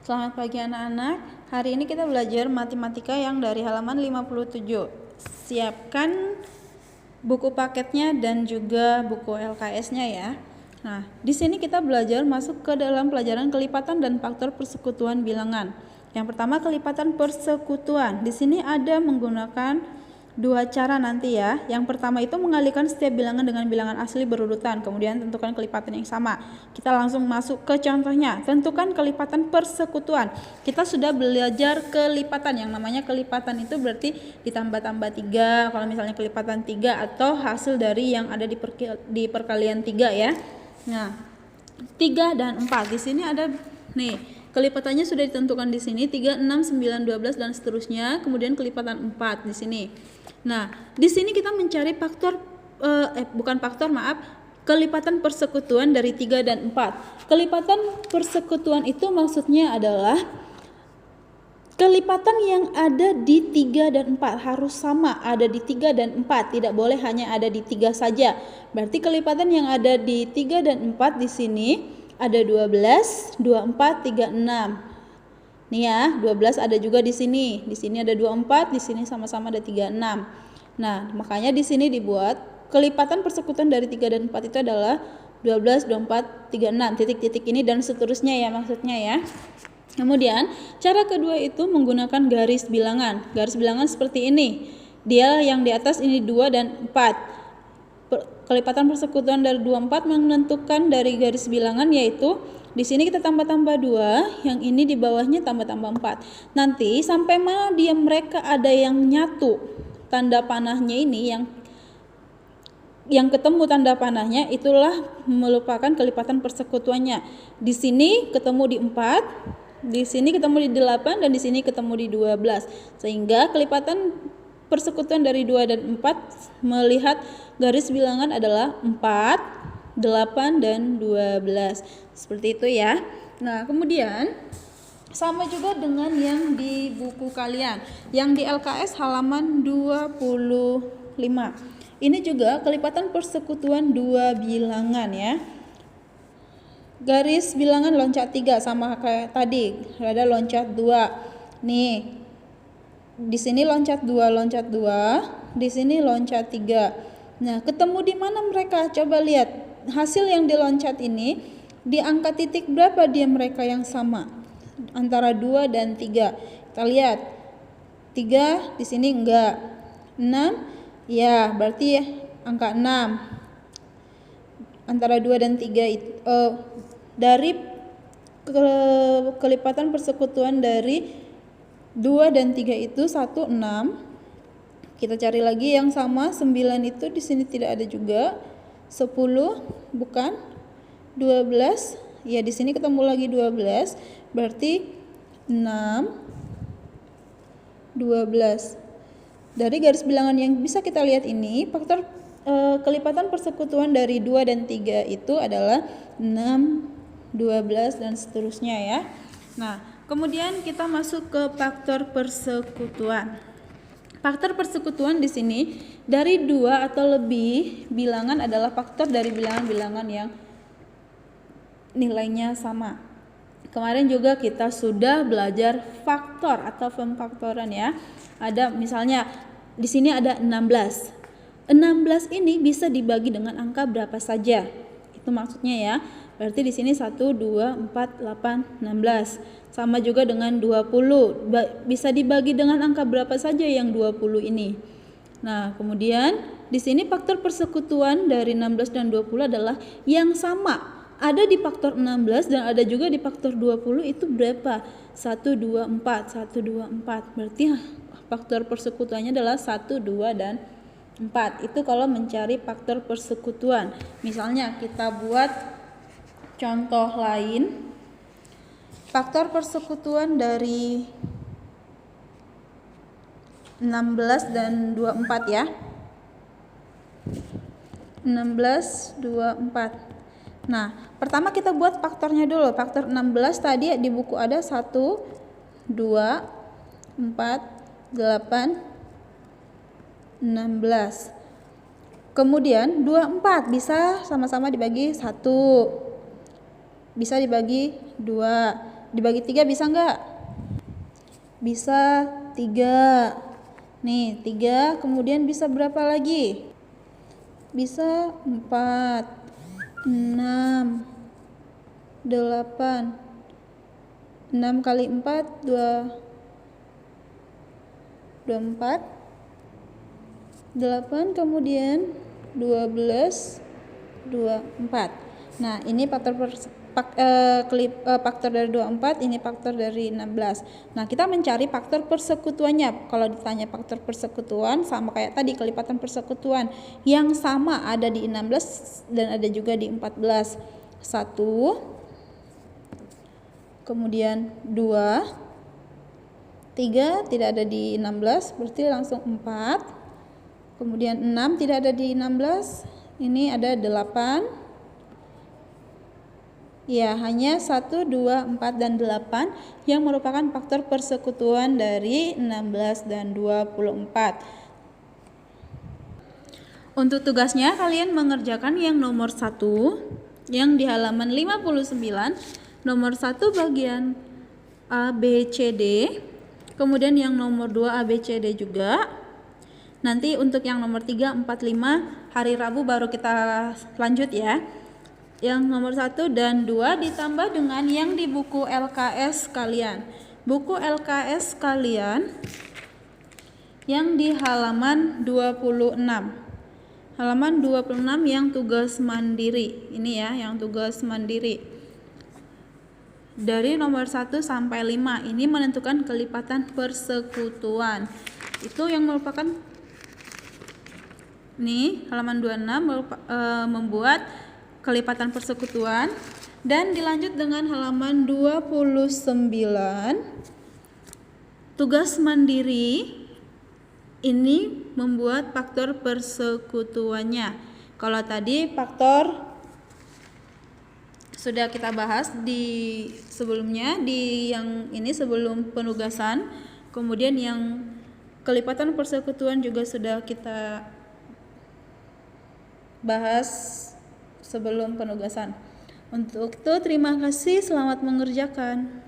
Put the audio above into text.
Selamat pagi anak-anak. Hari ini kita belajar matematika yang dari halaman 57. Siapkan buku paketnya dan juga buku LKS-nya ya. Nah, di sini kita belajar masuk ke dalam pelajaran kelipatan dan faktor persekutuan bilangan. Yang pertama kelipatan persekutuan. Di sini ada menggunakan dua cara nanti ya. Yang pertama itu mengalihkan setiap bilangan dengan bilangan asli berurutan, kemudian tentukan kelipatan yang sama. Kita langsung masuk ke contohnya. Tentukan kelipatan persekutuan. Kita sudah belajar kelipatan, yang namanya kelipatan itu berarti ditambah-tambah 3, kalau misalnya kelipatan 3 atau hasil dari yang ada di perkalian 3 ya. Nah, 3 dan 4. Di sini ada nih, kelipatannya sudah ditentukan di sini 3, 6, 9, 12 dan seterusnya. Kemudian kelipatan 4 di sini. Nah, di sini kita mencari kelipatan persekutuan dari 3 dan 4. Kelipatan persekutuan itu maksudnya adalah kelipatan yang ada di 3 dan 4 harus sama, ada di 3 dan 4, tidak boleh hanya ada di 3 saja. Berarti kelipatan yang ada di 3 dan 4 di sini ada 12, 24, 36. Nih ya, 12 ada juga di sini. Di sini ada 24, di sini sama-sama ada 36. Nah, makanya di sini dibuat kelipatan persekutuan dari 3 dan 4 itu adalah 12, 24, 36. Titik-titik ini dan seterusnya ya maksudnya ya. Kemudian, cara kedua itu menggunakan garis bilangan. Garis bilangan seperti ini. Dia yang di atas ini 2 dan 4. Kelipatan persekutuan dari 24 menentukan dari garis bilangan yaitu di sini kita tambah-tambah 2, yang ini di bawahnya tambah-tambah 4. Nanti sampai mana dia mereka ada yang nyatu tanda panahnya ini, yang ketemu tanda panahnya itulah merupakan kelipatan persekutuannya. Di sini ketemu di 4, di sini ketemu di 8 dan di sini ketemu di 12. Sehingga kelipatan persekutuan dari 2 dan 4 melihat garis bilangan adalah 4, 8 dan 12. Seperti itu ya. Nah, kemudian sama juga dengan yang di buku kalian, yang di LKS halaman 25. Ini juga kelipatan persekutuan dua bilangan ya. Garis bilangan loncat 3 sama kayak tadi, ada loncat 2. Nih, di sini loncat 2, di sini loncat 3. Nah, ketemu di mana mereka? Coba lihat. Hasil yang diloncat ini di angka titik berapa dia mereka yang sama? Antara 2 dan 3. Kita lihat. 3 di sini enggak. 6 ya, berarti angka 6. Antara 2 dan 3 itu dari kelipatan persekutuan dari 2 dan 3 itu 1, 6. Kita cari lagi yang sama, 9 itu di sini tidak ada juga. 10 bukan. 12 ya, di sini ketemu lagi 12. Berarti 6, 12. Dari garis bilangan yang bisa kita lihat ini, faktor kelipatan persekutuan dari 2 dan 3 itu adalah 6, 12 dan seterusnya ya. Nah, kemudian kita masuk ke faktor persekutuan. Faktor persekutuan di sini dari 2 atau lebih bilangan adalah faktor dari bilangan-bilangan yang nilainya sama. Kemarin juga kita sudah belajar faktor atau pemfaktoran ya. Ada misalnya di sini ada 16. 16 ini bisa dibagi dengan angka berapa saja. Itu maksudnya ya. Berarti di sini 1, 2, 4, 8, 16. Sama juga dengan 20. Bisa dibagi dengan angka berapa saja yang 20 ini. Nah, kemudian di sini faktor persekutuan dari 16 dan 20 adalah yang sama. Ada di faktor 16 dan ada juga di faktor 20 itu berapa? 1, 2, 4. 1, 2, 4. Berarti faktor persekutuannya adalah 1, 2, dan 4. Itu kalau mencari faktor persekutuan. Misalnya kita buat contoh lain. Faktor persekutuan dari 16 dan 24 ya. 16, 24. Nah, pertama kita buat faktornya dulu. Faktor 16 tadi di buku ada 1, 2, 4, 8, 16. Kemudian 24 bisa sama-sama dibagi 1. Bisa dibagi 2. Dibagi 3 bisa nggak? Bisa 3. Nih 3, kemudian bisa berapa lagi? Bisa 4, 6, 8. 6 kali 4 24, 8, kemudian 12, 24. Nah, ini faktor faktor dari 24, ini faktor dari 16. Nah, kita mencari faktor persekutuannya. Kalau ditanya faktor persekutuan, sama kayak tadi, kelipatan persekutuan yang sama ada di 16 dan ada juga di 14. 1, kemudian 2, 3 tidak ada di 16, berarti langsung 4. Kemudian 6 tidak ada di 16, ini ada 8. Ya, hanya 1, 2, 4, dan 8 yang merupakan faktor persekutuan dari 16 dan 24. Untuk tugasnya, kalian mengerjakan yang nomor 1, yang di halaman 59, nomor 1 bagian A, B, C, D, kemudian yang nomor 2 A, B, C, D juga. Nanti untuk yang nomor 3, 4, 5, hari Rabu baru kita lanjut ya. Yang nomor 1 dan 2 ditambah dengan yang di buku LKS kalian. Buku LKS kalian yang di halaman 26. Halaman 26 yang tugas mandiri. Ini ya, yang tugas mandiri. Dari nomor 1 sampai 5 ini menentukan kelipatan persekutuan. Itu yang merupakan nih, halaman 26 membuat kelipatan persekutuan, dan dilanjut dengan halaman 29 tugas mandiri ini membuat faktor persekutuannya. Kalau tadi faktor sudah kita bahas di sebelumnya, di yang ini sebelum penugasan, kemudian yang kelipatan persekutuan juga sudah kita bahas sebelum penugasan. Untuk itu terima kasih, selamat mengerjakan.